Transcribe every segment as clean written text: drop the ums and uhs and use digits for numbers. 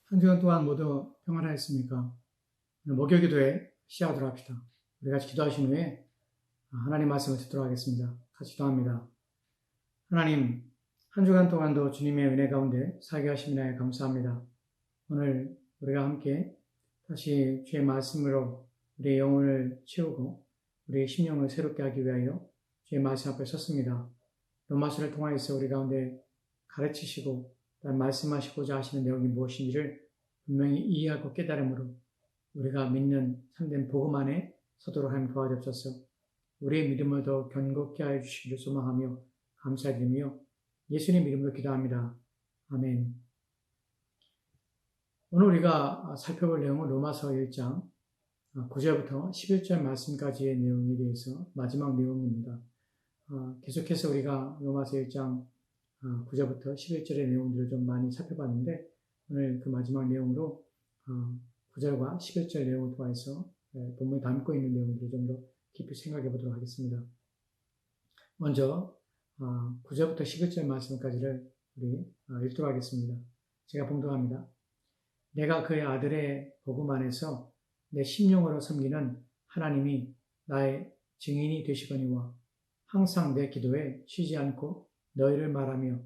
한 주간 동안 모두 평안하였습니까? 오늘 목요기도에 시작하도록 합시다. 우리 같이 기도하신 후에 하나님 말씀을 듣도록 하겠습니다. 같이 기도합니다. 하나님, 한 주간 동안도 주님의 은혜 가운데 살게 하심에 인하여 감사합니다. 오늘 우리가 함께 다시 주의 말씀으로 우리의 영혼을 채우고 우리의 심령을 새롭게 하기 위하여 주의 말씀 앞에 섰습니다. 로마서를 통하여서 우리 가운데 가르치시고 말씀하시고자 하시는 내용이 무엇인지를 분명히 이해하고 깨달음으로 우리가 믿는 참된 복음 안에 서도록 하나님 도와주옵소서. 우리의 믿음을 더 견고케 하여 주시기를 소망하며 감사드리며 예수님 이름으로 기도합니다. 아멘. 오늘 우리가 살펴볼 내용은 로마서 1장 9절부터 11절 말씀까지의 내용에 대해서 마지막 내용입니다. 계속해서 우리가 로마서 1장 9절부터 11절의 내용들을 좀 많이 살펴봤는데 오늘 그 마지막 내용으로 9절과 11절 내용을 통해서 본문에 담고 있는 내용들을 좀 더 깊이 생각해 보도록 하겠습니다. 먼저 9절부터 11절 말씀까지를 우리 읽도록 하겠습니다. 제가 봉독합니다. 내가 그의 아들의 복음 안에서 내 심령으로 섬기는 하나님이 나의 증인이 되시거니와 항상 내 기도에 쉬지 않고 너희를 말하며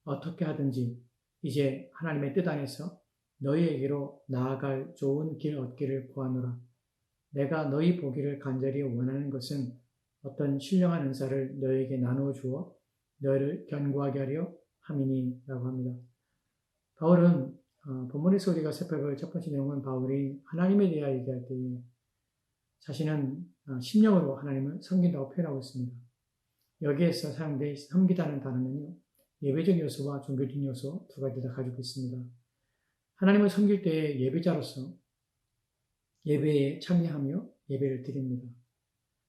어떻게 하든지 이제 하나님의 뜻 안에서 너희에게로 나아갈 좋은 길 얻기를 구하노라. 내가 너희 보기를 간절히 원하는 것은 어떤 신령한 은사를 너희에게 나누어 주어 너희를 견고하게 하려 함이니라고 합니다. 바울은 본문에서 우리가 살펴볼 첫 번째 내용은 바울이 하나님에 대하여 얘기할 때에 자신은 심령으로 하나님을 섬긴다고 표현하고 있습니다. 여기에서 사용된 섬기다는 단어는요, 예배적 요소와 종교적 요소 두 가지 다 가지고 있습니다. 하나님을 섬길 때에 예배자로서 예배에 참여하며 예배를 드립니다.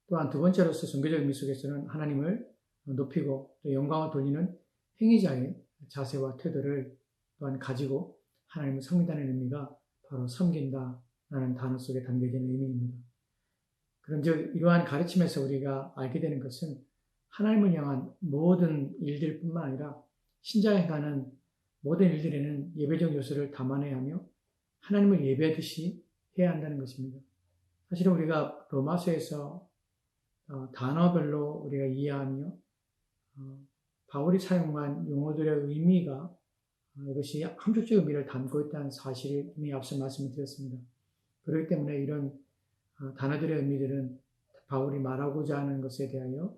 또한 두 번째로서 종교적 의미 속에서는 하나님을 높이고 또 영광을 돌리는 행위자의 자세와 태도를 또한 가지고 하나님을 섬긴다는 의미가 바로 섬긴다라는 단어 속에 담겨진 의미입니다. 그런즉 이러한 가르침에서 우리가 알게 되는 것은 하나님을 향한 모든 일들뿐만 아니라 신자가 행하는 모든 일들에는 예배적 요소를 담아내야 하며 하나님을 예배하듯이 해야 한다는 것입니다. 사실은 우리가 로마서에서 단어별로 우리가 이해하며 바울이 사용한 용어들의 의미가 이것이 함축적 의미를 담고 있다는 사실을 이미 앞서 말씀을 드렸습니다. 그렇기 때문에 이런 단어들의 의미들은 바울이 말하고자 하는 것에 대하여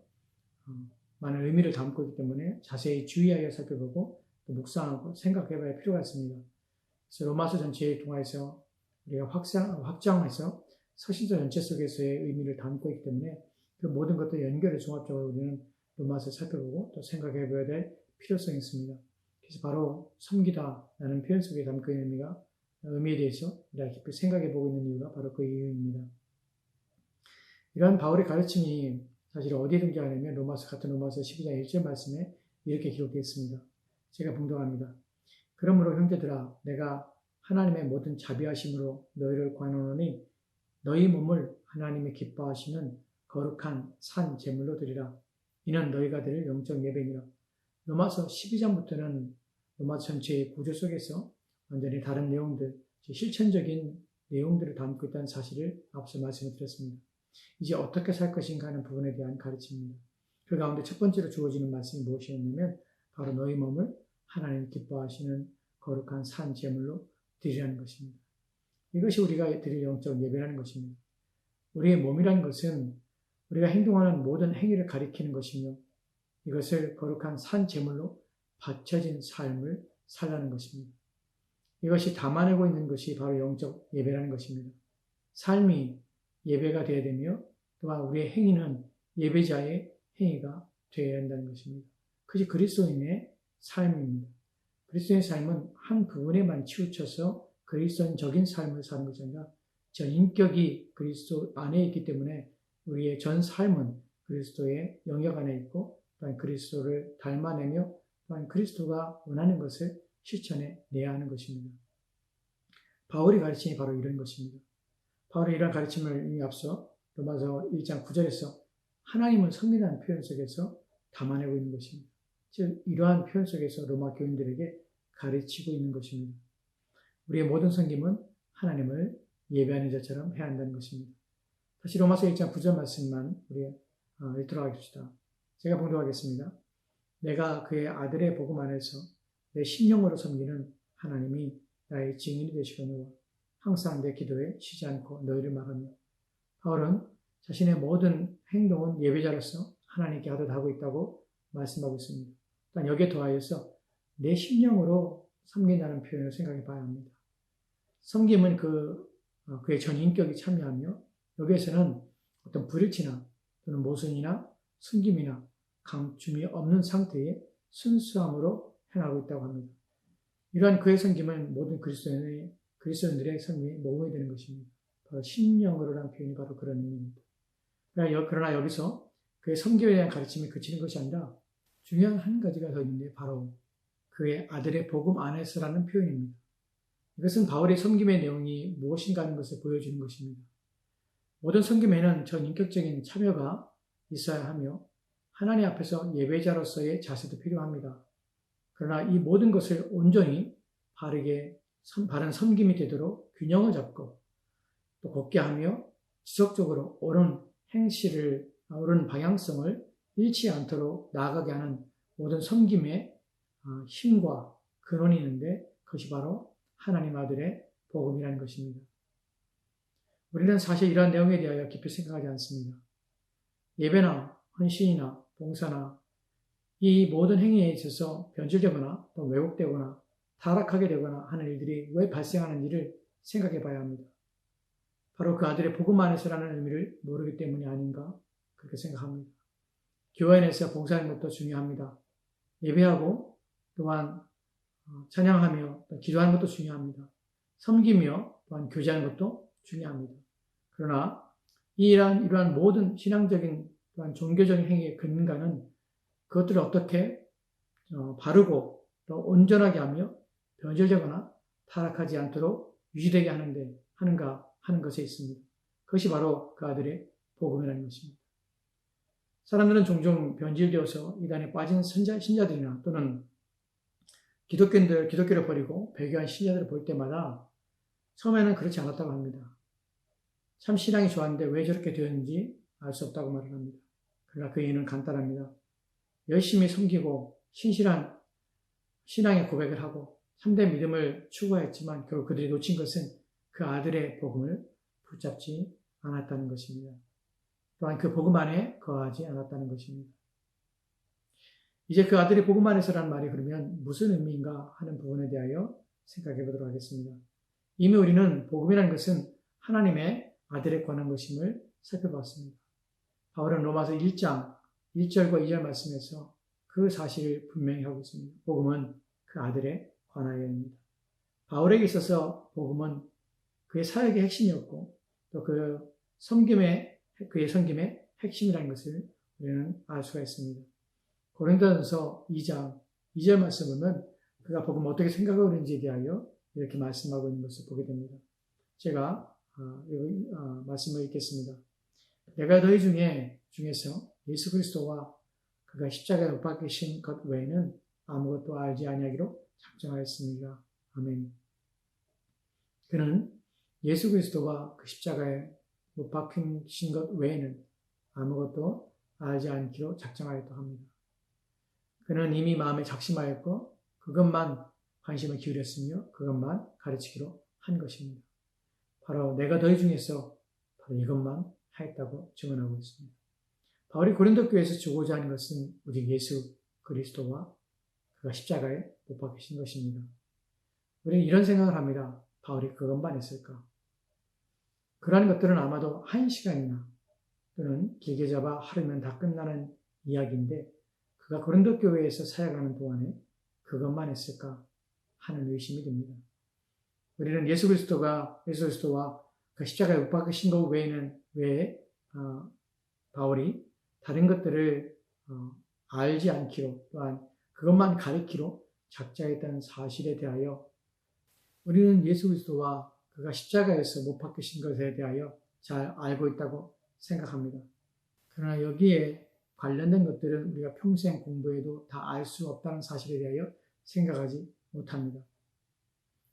많은 의미를 담고 있기 때문에 자세히 주의하여 살펴보고 또 묵상하고 생각해봐야 필요가 있습니다. 그래서 로마서 전체에 통해서 우리가 확장해서 서신서 전체 속에서의 의미를 담고 있기 때문에 그 모든 것들 연결을 종합적으로 우리는 로마서를 살펴보고 또 생각해봐야 될 필요성이 있습니다. 그래서 바로 섬기다라는 표현 속에 담고 있는 의미에 대해서 우리가 깊이 생각해보고 있는 이유가 바로 그 이유입니다. 이러한 바울의 가르침이 사실 어디에 등장하냐면 같은 로마서 12장 1절 말씀에 이렇게 기록되어 있습니다. 제가 봉독합니다. 그러므로 형제들아 내가 하나님의 모든 자비하심으로 너희를 관하노니 너희 몸을 하나님의 기뻐하시는 거룩한 산 제물로 드리라. 이는 너희가 드릴 영적 예배니라. 로마서 12장부터는 로마서 전체의 구조 속에서 완전히 다른 내용들, 실천적인 내용들을 담고 있다는 사실을 앞서 말씀을 드렸습니다. 이제 어떻게 살 것인가 하는 부분에 대한 가르침입니다. 그 가운데 첫 번째로 주어지는 말씀이 무엇이었냐면 바로 너희 몸을 하나님 기뻐하시는 거룩한 산 제물로 드리라는 것입니다. 이것이 우리가 드릴 영적 예배라는 것입니다. 우리의 몸이라는 것은 우리가 행동하는 모든 행위를 가리키는 것이며 이것을 거룩한 산 제물로 바쳐진 삶을 살라는 것입니다. 이것이 담아내고 있는 것이 바로 영적 예배라는 것입니다. 삶이 예배가 되어야 되며 또한 우리의 행위는 예배자의 행위가 되어야 한다는 것입니다. 그것이 그리스도인의 삶입니다. 그리스도인의 삶은 한 부분에만 치우쳐서 그리스도인적인 삶을 사는 것이 아니라 전 인격이 그리스도 안에 있기 때문에 우리의 전 삶은 그리스도의 영역 안에 있고 또한 그리스도를 닮아내며 또한 그리스도가 원하는 것을 실천해 내야 하는 것입니다. 바울의 가르침이 바로 이런 것입니다. 바울의 이런 가르침을 이미 앞서 로마서 1장 9절에서 하나님을 섬기는 표현 속에서 담아내고 있는 것입니다. 즉 이러한 표현 속에서 로마 교인들에게 가르치고 있는 것입니다. 우리의 모든 섬김은 하나님을 예배하는 자처럼 해야 한다는 것입니다. 다시 로마서 1장 9절 말씀만 우리 읽도록 하겠습니다. 제가 봉독하겠습니다. 내가 그의 아들의 복음 안에서 내 심령으로 섬기는 하나님이 나의 증인이 되시거니와 항상 내 기도에 쉬지 않고 너희를 말하며. 바울은 자신의 모든 행동은 예배자로서 하나님께 하듯 하고 있다고 말씀하고 있습니다. 또한 여기에 더하여서 내 심령으로 섬긴다는 표현을 생각해 봐야 합니다. 섬김은 그의 전 인격이 참여하며 여기에서는 어떤 불일치나 또는 모순이나 숨김이나 감춤이 없는 상태의 순수함으로 행하고 있다고 합니다. 이러한 그의 섬김은 모든 그리스도인들의 섬김의 모범이 되는 것입니다. 바로 심령으로라는 표현이 바로 그런 의미입니다. 그러나 여기서 그의 섬김에 대한 가르침이 그치는 것이 아니라 중요한 한 가지가 더 있는데 바로 그의 아들의 복음 안에서라는 표현입니다. 이것은 바울의 섬김의 내용이 무엇인가 하는 것을 보여주는 것입니다. 모든 섬김에는 전 인격적인 참여가 있어야 하며 하나님 앞에서 예배자로서의 자세도 필요합니다. 그러나 이 모든 것을 온전히 바른 섬김이 되도록 균형을 잡고 또 곱게 하며 지속적으로 옳은 행실을, 옳은 방향성을 잃지 않도록 나아가게 하는 모든 섬김의 힘과 근원이 있는데 그것이 바로 하나님 아들의 복음이라는 것입니다. 우리는 사실 이러한 내용에 대하여 깊이 생각하지 않습니다. 예배나 헌신이나 봉사나 이 모든 행위에 있어서 변질되거나 또 왜곡되거나 타락하게 되거나 하는 일들이 왜 발생하는지를 생각해 봐야 합니다. 바로 그 아들의 복음 안에서라는 의미를 모르기 때문이 아닌가 그렇게 생각합니다. 교회 안에서 봉사하는 것도 중요합니다. 예배하고 또한 찬양하며 기도하는 것도 중요합니다. 섬기며 또한 교제하는 것도 중요합니다. 그러나 이러한 모든 신앙적인 또한 종교적인 행위의 근간은 그것들을 어떻게 바르고 또 온전하게 하며 변질되거나 타락하지 않도록 유지되게 하는가 하는 것에 있습니다. 그것이 바로 그 아들의 복음이라는 것입니다. 사람들은 종종 변질되어서 이단에 빠진 신자들이나 또는 기독교를 버리고 배교한 신자들을 볼 때마다 처음에는 그렇지 않았다고 합니다. 참 신앙이 좋았는데 왜 저렇게 되었는지 알 수 없다고 말을 합니다. 그러나 그 이유는 간단합니다. 열심히 섬기고 신실한 신앙의 고백을 하고 참된 믿음을 추구했지만 결국 그들이 놓친 것은 그 아들의 복음을 붙잡지 않았다는 것입니다. 또한 그 복음 안에 거하지 않았다는 것입니다. 이제 그 아들의 복음 안에서라는 말이 그러면 무슨 의미인가 하는 부분에 대하여 생각해 보도록 하겠습니다. 이미 우리는 복음이라는 것은 하나님의 아들에 관한 것임을 살펴봤습니다. 바울은 로마서 1장 1절과 2절 말씀에서 그 사실을 분명히 하고 있습니다. 복음은 그 아들에 관하여입니다. 바울에게 있어서 복음은 그의 사역의 핵심이었고 또 그의 섬김의 핵심이라는 것을 우리는 알 수가 있습니다. 고린도전서 2장 2절 말씀을 보면 그가 복음을 어떻게 생각하고 있는지에 대하여 이렇게 말씀하고 있는 것을 보게 됩니다. 제가 말씀을 읽겠습니다. 내가 너희 중에서 예수 그리스도와 그가 십자가에 못 박히신 것 외에는 아무것도 알지 아니하기로 작정하였습니다. 아멘. 그는 예수 그리스도와 그 십자가에 못 박히신 것 외에는 아무것도 알지 않기로 작정하였다 합니다. 그는 이미 마음에 작심하였고 그것만 관심을 기울였으며 그것만 가르치기로 한 것입니다. 바로 내가 너희 중에서 바로 이것만 하였다고 증언하고 있습니다. 바울이 고린도 교회에서 주고자 하는 것은 우리 예수 그리스도와 그가 십자가에 못 박히신 것입니다. 우리는 이런 생각을 합니다. 바울이 그것만 했을까? 그러한 것들은 아마도 1시간이나 또는 길게 잡아 하루면 다 끝나는 이야기인데 그가 고린도 교회에서 사역하는 동안에 그것만 했을까 하는 의심이 듭니다. 우리는 예수 그리스도와 그 십자가에 못 박히신 것 외에 바울이 다른 것들을 알지 않기로 또한 그것만 가르치기로 작정했다는 사실에 대하여 우리는 예수 그리스도와 그가 십자가에서 못 박히신 것에 대하여 잘 알고 있다고 생각합니다. 그러나 여기에 관련된 것들은 우리가 평생 공부해도 다 알 수 없다는 사실에 대하여 생각하지 못합니다.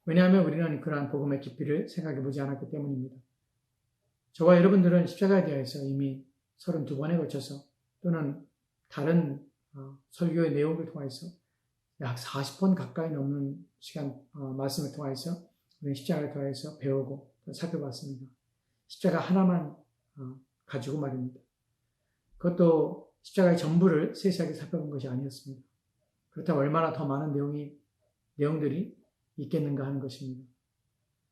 왜냐하면 우리는 그러한 복음의 깊이를 생각해 보지 않았기 때문입니다. 저와 여러분들은 십자가에 대해서 이미 32번에 걸쳐서 또는 다른 설교의 내용을 통해서 약 40번 가까이 넘는 시간 말씀을 통해서 우리는 십자가를 통해서 배우고 살펴봤습니다. 십자가 하나만 가지고 말입니다. 그것도 십자가의 전부를 세세하게 살펴본 것이 아니었습니다. 그렇다면 얼마나 더 많은 내용들이 있겠는가 하는 것입니다.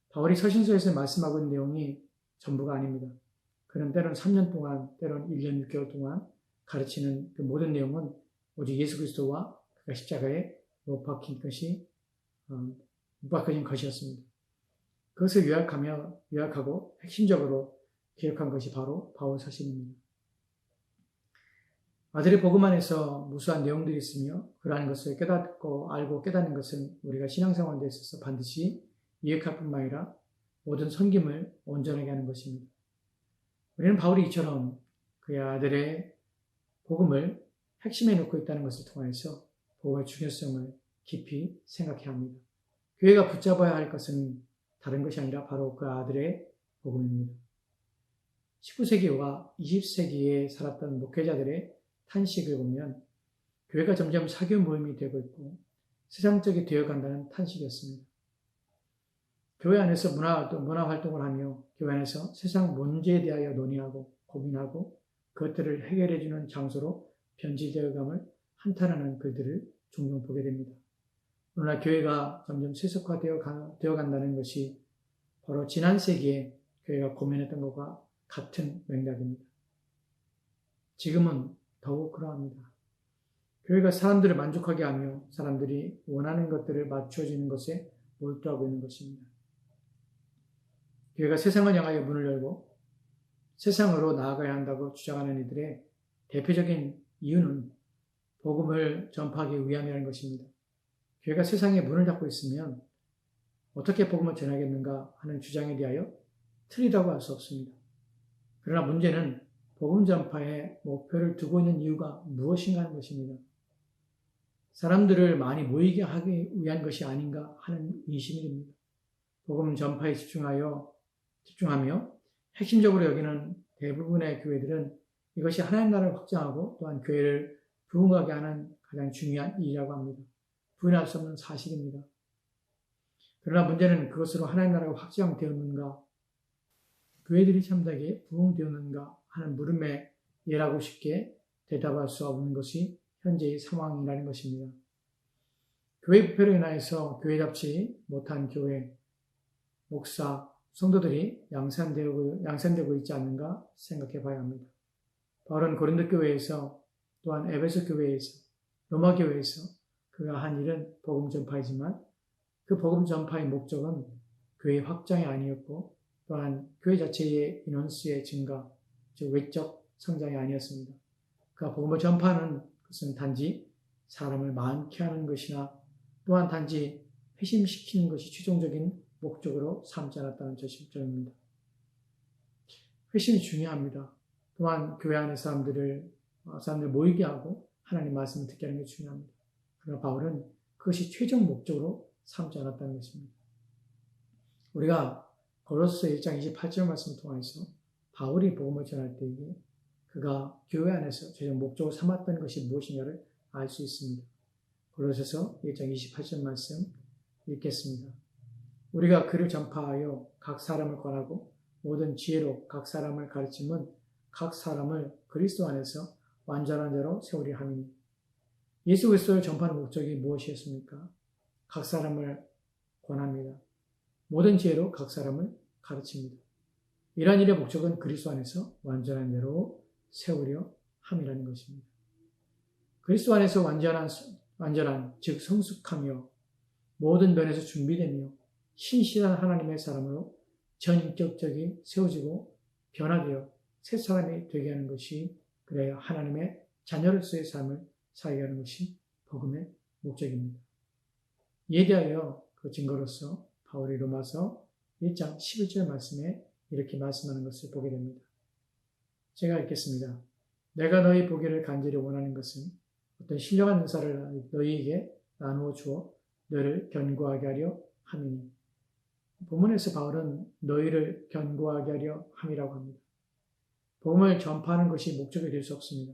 바울이 서신서에서 말씀하고 있는 내용이 전부가 아닙니다. 그는 때론 3년 동안, 때론 1년 6개월 동안 가르치는 그 모든 내용은 오직 예수 그리스도와 그가 십자가에 못 박힌 것이었습니다. 그것을 요약하고 핵심적으로 기록한 것이 바로 바울 서신입니다. 아들의 복음 안에서 무수한 내용들이 있으며 그러한 것을 깨닫고 알고 깨닫는 것은 우리가 신앙생활에 있어서 반드시 이해할 뿐만 아니라 모든 섬김을 온전하게 하는 것입니다. 우리는 바울이 이처럼 그의 아들의 복음을 핵심에 놓고 있다는 것을 통해서 복음의 중요성을 깊이 생각해야 합니다. 교회가 붙잡아야 할 것은 다른 것이 아니라 바로 그 아들의 복음입니다. 19세기와 20세기에 살았던 목회자들의 탄식을 보면 교회가 점점 사교 모임이 되고 있고 세상적이 되어간다는 탄식이었습니다. 교회 안에서 문화 활동을 하며 교회 안에서 세상 문제에 대하여 논의하고 고민하고 그것들을 해결해주는 장소로 변질되어감을 한탄하는 글들을 종종 보게 됩니다. 그러나 교회가 점점 세속화되어 간다는 것이 바로 지난 세기에 교회가 고민했던 것과 같은 맥락입니다. 지금은 더욱 그러합니다. 교회가 사람들을 만족하게 하며 사람들이 원하는 것들을 맞춰주는 것에 몰두하고 있는 것입니다. 교회가 세상을 향하여 문을 열고 세상으로 나아가야 한다고 주장하는 이들의 대표적인 이유는 복음을 전파하기 위함이라는 것입니다. 교회가 세상에 문을 닫고 있으면 어떻게 복음을 전하겠는가 하는 주장에 대하여 틀리다고 할 수 없습니다. 그러나 문제는 복음 전파에 목표를 두고 있는 이유가 무엇인가 하는 것입니다. 사람들을 많이 모이게 하기 위한 것이 아닌가 하는 의심이 듭니다. 복음 전파에 집중하며 핵심적으로 여기는 대부분의 교회들은 이것이 하나님 나라를 확장하고 또한 교회를 부흥하게 하는 가장 중요한 일이라고 합니다. 부인할 수 없는 사실입니다. 그러나 문제는 그것으로 하나님 나라가 확장되었는가, 교회들이 참되게 부흥되었는가 하는 물음에 예라고 쉽게 대답할 수 없는 것이 현재의 상황이라는 것입니다. 교회 부패로 인하여서 교회답지 못한 교회, 목사, 성도들이 양산되고 있지 않는가 생각해 봐야 합니다. 바울은 고린도 교회에서 또한 에베소 교회에서 로마 교회에서 그가 한 일은 복음 전파이지만 그 복음 전파의 목적은 교회 확장이 아니었고 또한 교회 자체의 인원수의 증가, 즉 외적 성장이 아니었습니다. 그가 복음을 전파하는 것은 단지 사람을 많게 하는 것이나 또한 단지 회심시키는 것이 최종적인 목적으로 삼지 않았다는 점입니다. 회심이 중요합니다. 또한 교회 안에 사람들 모이게 하고 하나님 말씀을 듣게 하는 게 중요합니다. 그러나 바울은 그것이 최종 목적으로 삼지 않았다는 것입니다. 우리가 고린도서 1장 28절 말씀을 통해서 바울이 복음을 전할 때에 그가 교회 안에서 최종 목적으로 삼았던 것이 무엇인가를 알 수 있습니다. 고린도서 1장 28절 말씀 읽겠습니다. 우리가 그를 전파하여 각 사람을 권하고 모든 지혜로 각 사람을 가르침은 각 사람을 그리스도 안에서 완전한 자로 세우려 함이니. 예수 그리스도를 전파하는 목적이 무엇이었습니까? 각 사람을 권합니다. 모든 지혜로 각 사람을 가르칩니다. 이러한 일의 목적은 그리스도 안에서 완전한 자로 세우려 함이라는 것입니다. 그리스도 안에서 완전한 즉 성숙하며 모든 면에서 준비되며 신실한 하나님의 사람으로 전인격적이 세워지고 변화되어 새 사람이 되게 하는 것이 그래야 하나님의 자녀로서의 삶을 살게 하는 것이 복음의 목적입니다. 이에 대하여 그 증거로서 바울이 로마서 1장 11절 말씀에 이렇게 말씀하는 것을 보게 됩니다. 제가 읽겠습니다. 내가 너희 보기를 간절히 원하는 것은 어떤 신령한 은사를 너희에게 나누어 주어 너를 견고하게 하려 함이니 본문에서 바울은 너희를 견고하게 하려 함이라고 합니다. 복음을 전파하는 것이 목적이 될 수 없습니다.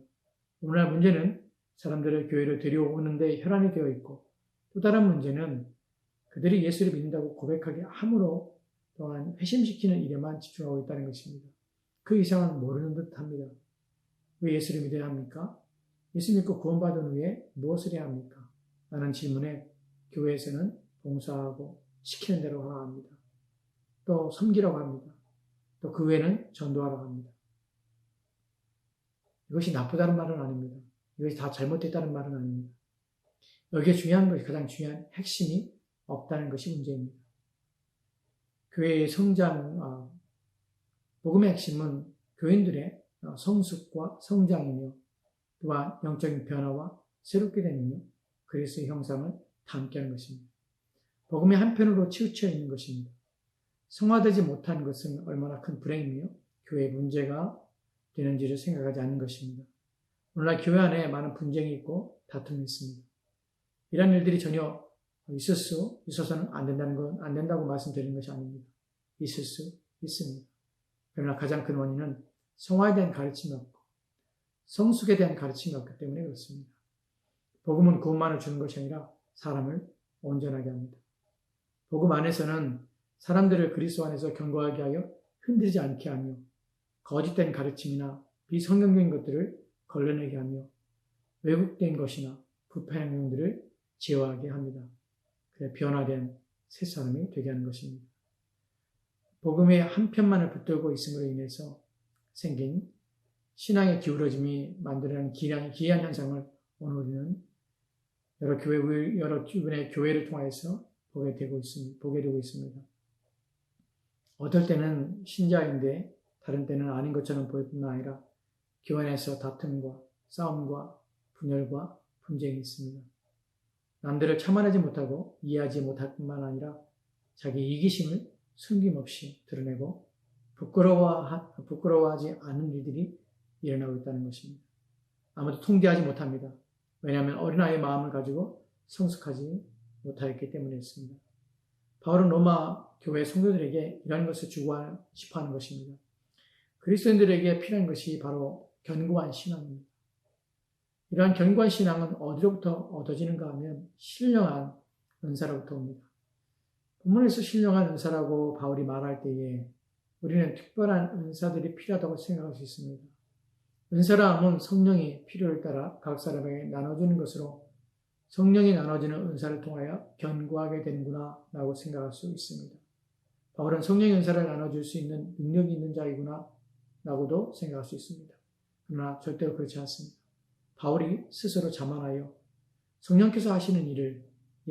오늘날 문제는 사람들을 교회로 데려오는 데 혈안이 되어 있고, 또 다른 문제는 그들이 예수를 믿는다고 고백하게 함으로 또한 회심시키는 일에만 집중하고 있다는 것입니다. 그 이상은 모르는 듯합니다. 왜 예수를 믿어야 합니까? 예수 믿고 구원받은 후에 무엇을 해야 합니까? 라는 질문에 교회에서는 봉사하고 시키는 대로 하라 합니다. 또 섬기라고 합니다. 또 그 외에는 전도하라고 합니다. 이것이 나쁘다는 말은 아닙니다. 이것이 다 잘못됐다는 말은 아닙니다. 여기에 중요한 것이, 가장 중요한 핵심이 없다는 것이 문제입니다. 교회의 성장, 복음의 핵심은 교인들의 성숙과 성장이며, 또한 영적인 변화와 새롭게 되며 그리스도의 형상을 담게하는 것입니다. 복음의 한편으로 치우쳐 있는 것입니다. 성화되지 못한 것은 얼마나 큰 불행이며 교회의 문제가 되는지를 생각하지 않는 것입니다. 오늘날 교회 안에 많은 분쟁이 있고 다툼이 있습니다. 이런 일들이 전혀 있어서는 안 된다고 말씀드리는 것이 아닙니다. 있을 수 있습니다. 그러나 가장 큰 원인은 성화에 대한 가르침이 없고 성숙에 대한 가르침이 없기 때문에 그렇습니다. 복음은 구원만을 주는 것이 아니라 사람을 온전하게 합니다. 복음 안에서는 사람들을 그리스도 안에서 견고하게 하여 흔들리지 않게 하며 거짓된 가르침이나 비성경적인 것들을 걸러내게 하며 왜곡된 것이나 부패한 행동들을 제어하게 합니다. 그래 변화된 새 사람이 되게 하는 것입니다. 복음의 한 편만을 붙들고 있음으로 인해서 생긴 신앙의 기울어짐이 만들어내는 기이한 현상을 오늘 우리는 여러 주변의 교회를 통해서 보게 되고 있습니다. 어떨 때는 신자인데 다른 때는 아닌 것처럼 보일 뿐만 아니라 교회 안에서 다툼과 싸움과 분열과 분쟁이 있습니다. 남들을 참아내지 못하고 이해하지 못할 뿐만 아니라 자기 이기심을 숨김없이 드러내고 부끄러워하지 않은 일들이 일어나고 있다는 것입니다. 아무도 통제하지 못합니다. 왜냐하면 어린아이의 마음을 가지고 성숙하지 못하였기 때문이었습니다. 바울은 로마 교회 성도들에게 이러한 것을 주고 싶어 하는 것입니다. 그리스도인들에게 필요한 것이 바로 견고한 신앙입니다. 이러한 견고한 신앙은 어디로부터 얻어지는가 하면 신령한 은사로부터 옵니다. 본문에서 신령한 은사라고 바울이 말할 때에 우리는 특별한 은사들이 필요하다고 생각할 수 있습니다. 은사라 함은 성령이 필요에 따라 각 사람에게 나눠주는 것으로 성령이 나눠주는 은사를 통하여 견고하게 되는구나 라고 생각할 수 있습니다. 바울은 성령의 은사를 나눠줄 수 있는 능력이 있는 자이구나 라고도 생각할 수 있습니다. 그러나 절대로 그렇지 않습니다. 바울이 스스로 자만하여 성령께서 하시는 일을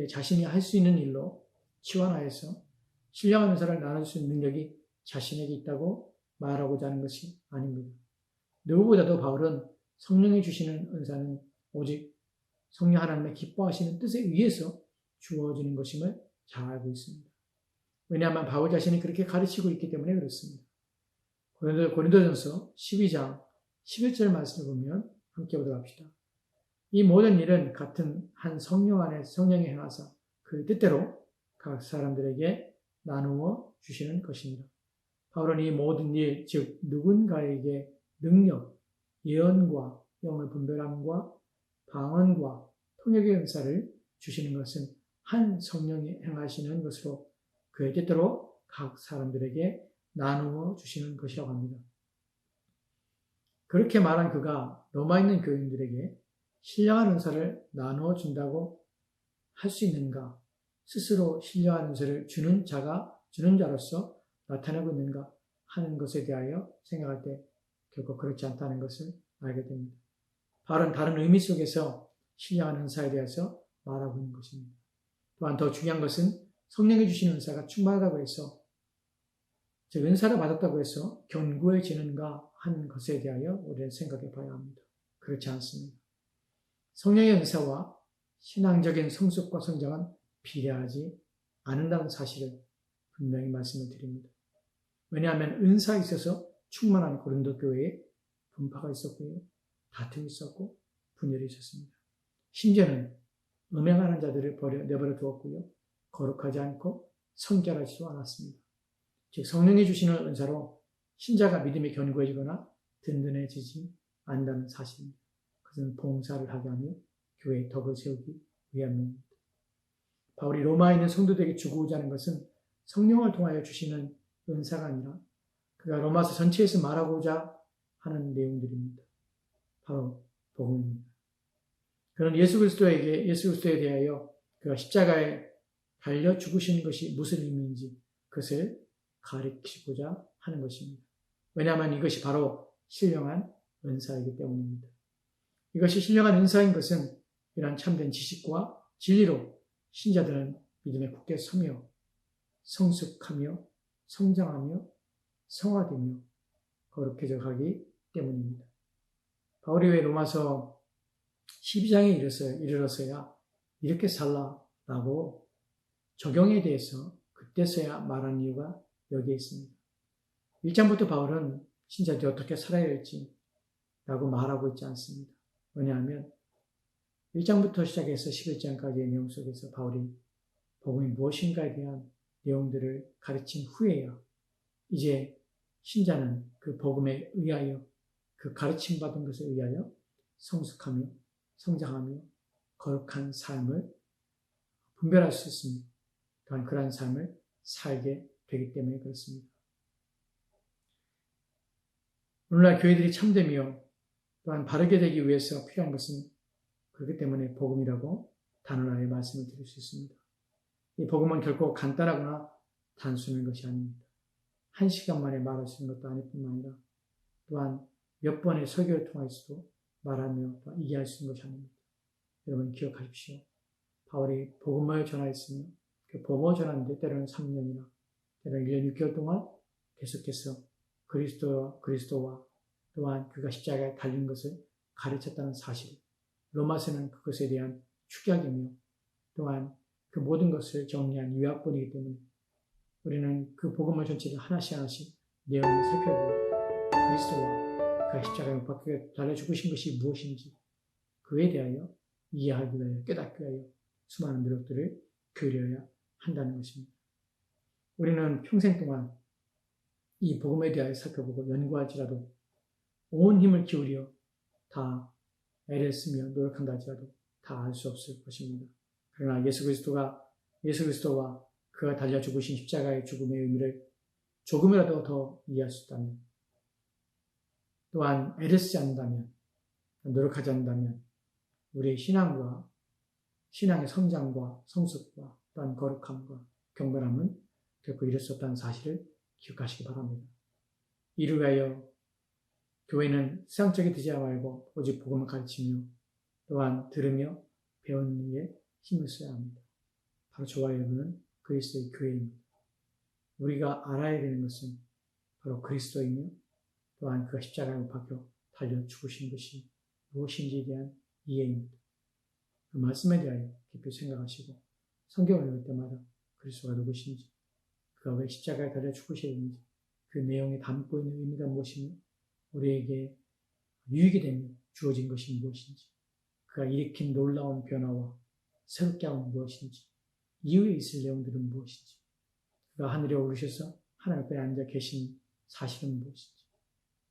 자신이 할 수 있는 일로 치환하여서 신령한 은사를 나눌 수 있는 능력이 자신에게 있다고 말하고자 하는 것이 아닙니다. 누구보다도 바울은 성령이 주시는 은사는 오직 성령 하나님의 기뻐하시는 뜻에 의해서 주어지는 것임을 잘 알고 있습니다. 왜냐하면 바울 자신이 그렇게 가르치고 있기 때문에 그렇습니다. 고린도전서 12장 11절 말씀을 보면 함께 보도록 합시다. 이 모든 일은 같은 한 성령 안에 성령이 행하사 그 뜻대로 각 사람들에게 나누어 주시는 것입니다. 바울은 이 모든 일, 즉 누군가에게 능력, 예언과 영을 분별함과 방언과 통역의 은사를 주시는 것은 한 성령이 행하시는 것으로 그의 뜻대로 각 사람들에게 나누어 주시는 것이라고 합니다. 그렇게 말한 그가 로마에 있는 교인들에게 신령한 은사를 나누어 준다고 할 수 있는가? 스스로 신령한 은사를 주는 자로서 나타나고 있는가 하는 것에 대하여 생각할 때 결코 그렇지 않다는 것을 알게 됩니다. 바울은 다른 의미 속에서 신령한 은사에 대해서 말하고 있는 것입니다. 또한 더 중요한 것은 성령이 주시는 은사가 충만하다고 해서, 즉 은사를 받았다고 해서 견고해지는가 하는 것에 대하여 우리는 생각해 봐야 합니다. 그렇지 않습니다. 성령의 은사와 신앙적인 성숙과 성장은 비례하지 않는다는 사실을 분명히 말씀을 드립니다. 왜냐하면 은사에 있어서 충만한 고린도 교회에 분파가 있었고요, 다툼이 있었고 분열이 있었습니다. 심지어는 음행하는 자들을 내버려 두었고요, 거룩하지 않고 성결하지도 않았습니다. 즉 성령이 주시는 은사로 신자가 믿음이 견고해지거나 든든해지지 않는다는 사실입니다. 그것은 봉사를 하게 하며 교회의 덕을 세우기 위함입니다. 바울이 로마에 있는 성도들에게 주고자 하는 것은 성령을 통하여 주시는 은사가 아니라 그가 로마서 전체에서 말하고자 하는 내용들입니다. 바로 복음입니다. 그는 예수 그리스도에 대하여 그가 십자가에 달려 죽으신 것이 무슨 의미인지 그것을 가르치고자 하는 것입니다. 왜냐하면 이것이 바로 신령한 은사이기 때문입니다. 이것이 신령한 은사인 것은 이러한 참된 지식과 진리로 신자들은 믿음에 굳게 서며 성숙하며 성장하며 성화되며 거룩해져 가기 때문입니다. 바울이 왜 로마서 12장에 이르러서야 이렇게 살라라고 적용에 대해서 그때서야 말한 이유가 여기에 있습니다. 1장부터 바울은 신자들이 어떻게 살아야 할지 라고 말하고 있지 않습니다. 왜냐하면 1장부터 시작해서 11장까지의 내용 속에서 바울이 복음이 무엇인가에 대한 내용들을 가르친 후에야 이제 신자는 그 복음에 의하여 그 가르침 받은 것에 의하여 성숙하며 성장하며 거룩한 삶을 분별할 수 있습니다. 또한 그러한 삶을 살게 되기 때문에 그렇습니다. 오늘날 교회들이 참되며 또한 바르게 되기 위해서 필요한 것은 그렇기 때문에 복음이라고 단언하여 말씀을 드릴 수 있습니다. 이 복음은 결코 간단하거나 단순한 것이 아닙니다. 1시간 만에 말할 수 있는 것도 아닐 뿐만 아니라 또한 몇 번의 설교를 통해서도 말하며 또 이해할 수 있는 것이 아닙니다. 여러분 기억하십시오. 바울이 복음을 전하였으며 그 복음을 전하는데 때로는 3년이나 때로는 1년 6개월 동안 계속해서 그리스도와 또한 그가 십자가에 달린 것을 가르쳤다는 사실, 로마서는 그것에 대한 축약이며 또한 그 모든 것을 정리한 요약본이기 때문에 우리는 그 복음을 전체를 하나씩 내용을 살펴보고 그리스도와 그가 십자가에 못 박혀 달려 죽으신 것이 무엇인지 그에 대하여 이해하기 위하여 깨닫기 위하여 수많은 노력들을 기울여야 한다는 것입니다. 우리는 평생 동안 이 복음에 대하여 살펴보고 연구할지라도 온 힘을 기울여 다 애를 쓰며 노력한다 할지라도 다 알 수 없을 것입니다. 그러나 예수 그리스도와 그가 달려 죽으신 십자가의 죽음의 의미를 조금이라도 더 이해할 수 있다면 또한 애를 쓰지 않는다면 노력하지 않는다면 우리의 신앙의 성장과 성숙과 또한 거룩함과 경건함은 결코 이룰 수 없다는 사실을 기억하시기 바랍니다. 이를 위하여 교회는 세상적이 되지 말고 오직 복음을 가르치며 또한 들으며 배우는 일에 힘을 써야 합니다. 바로 저와 여러분은 그리스도의 교회입니다. 우리가 알아야 되는 것은 바로 그리스도이며 또한 그가 십자가에 못 박혀 달려 죽으신 것이 무엇인지에 대한 이해입니다. 그 말씀에 대하여 깊이 생각하시고 성경을 읽을 때마다 그리스도가 누구신지 그가 왜 십자가에 달려 죽으셔야 되는지 그 내용에 담고 있는 의미가 무엇이며 우리에게 유익이 되며 주어진 것이 무엇인지 그가 일으킨 놀라운 변화와 새롭게 함은 무엇인지 이후에 있을 내용들은 무엇인지 그가 하늘에 오르셔서 하나님 앞에 앉아 계신 사실은 무엇인지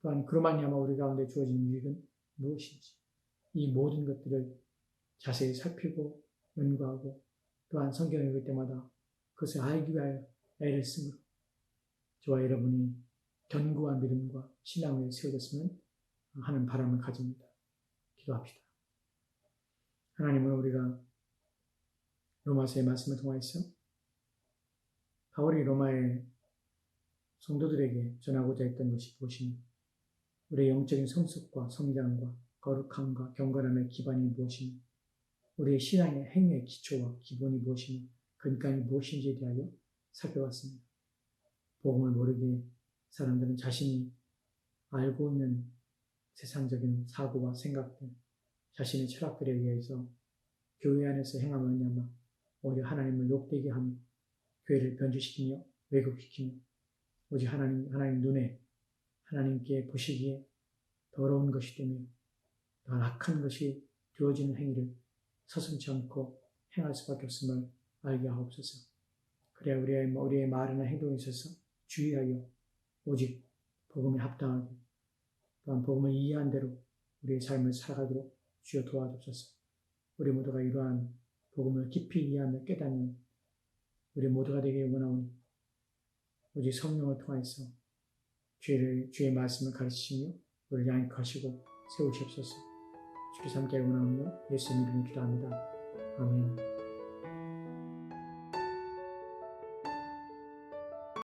또한 그로 말미암아 우리 가운데 주어진 유익은 무엇인지 이 모든 것들을 자세히 살피고 연구하고 또한 성경을 읽을 때마다 그것을 알기 위하여 애를 쓰므로 저와 여러분이 견고한 믿음과 신앙을 세워졌으면 하는 바람을 가집니다. 기도합시다. 하나님은 우리가 로마서의 말씀을 통해서 바울이 로마의 성도들에게 전하고자 했던 것이 무엇이며 우리의 영적인 성숙과 성장과 거룩함과 경건함의 기반이 무엇이며 우리의 신앙의 행위의 기초와 기본이 무엇이며 근간이 무엇인지에 대하여 살펴봤습니다. 복음을 모르기에 사람들은 자신이 알고 있는 세상적인 사고와 생각들, 자신의 철학들에 의해서 교회 안에서 행함을 말미암아 오히려 하나님을 욕되게 하며 교회를 변질시키며 왜곡시키며 오직 하나님 눈에 하나님께 보시기에 더러운 것이 되며 또한 악한 것이 되어지는 행위를 서슴지 않고 행할 수밖에 없음을 알게 하옵소서. 그래야 우리의 말이나 행동에 있어서 주의하여 오직 복음에 합당하게 또한 복음을 이해한 대로 우리의 삶을 살아가도록 주여 도와주옵소서. 우리 모두가 이러한 복음을 깊이 이해하며 깨닫는 우리 모두가 되기를 원하오니 오직 성령을 통해서 주의 말씀을 가르치시며 우리를 양육하시고 세우시옵소서. 주께서 함께 원하오며 예수님 이름으로 기도합니다. 아멘.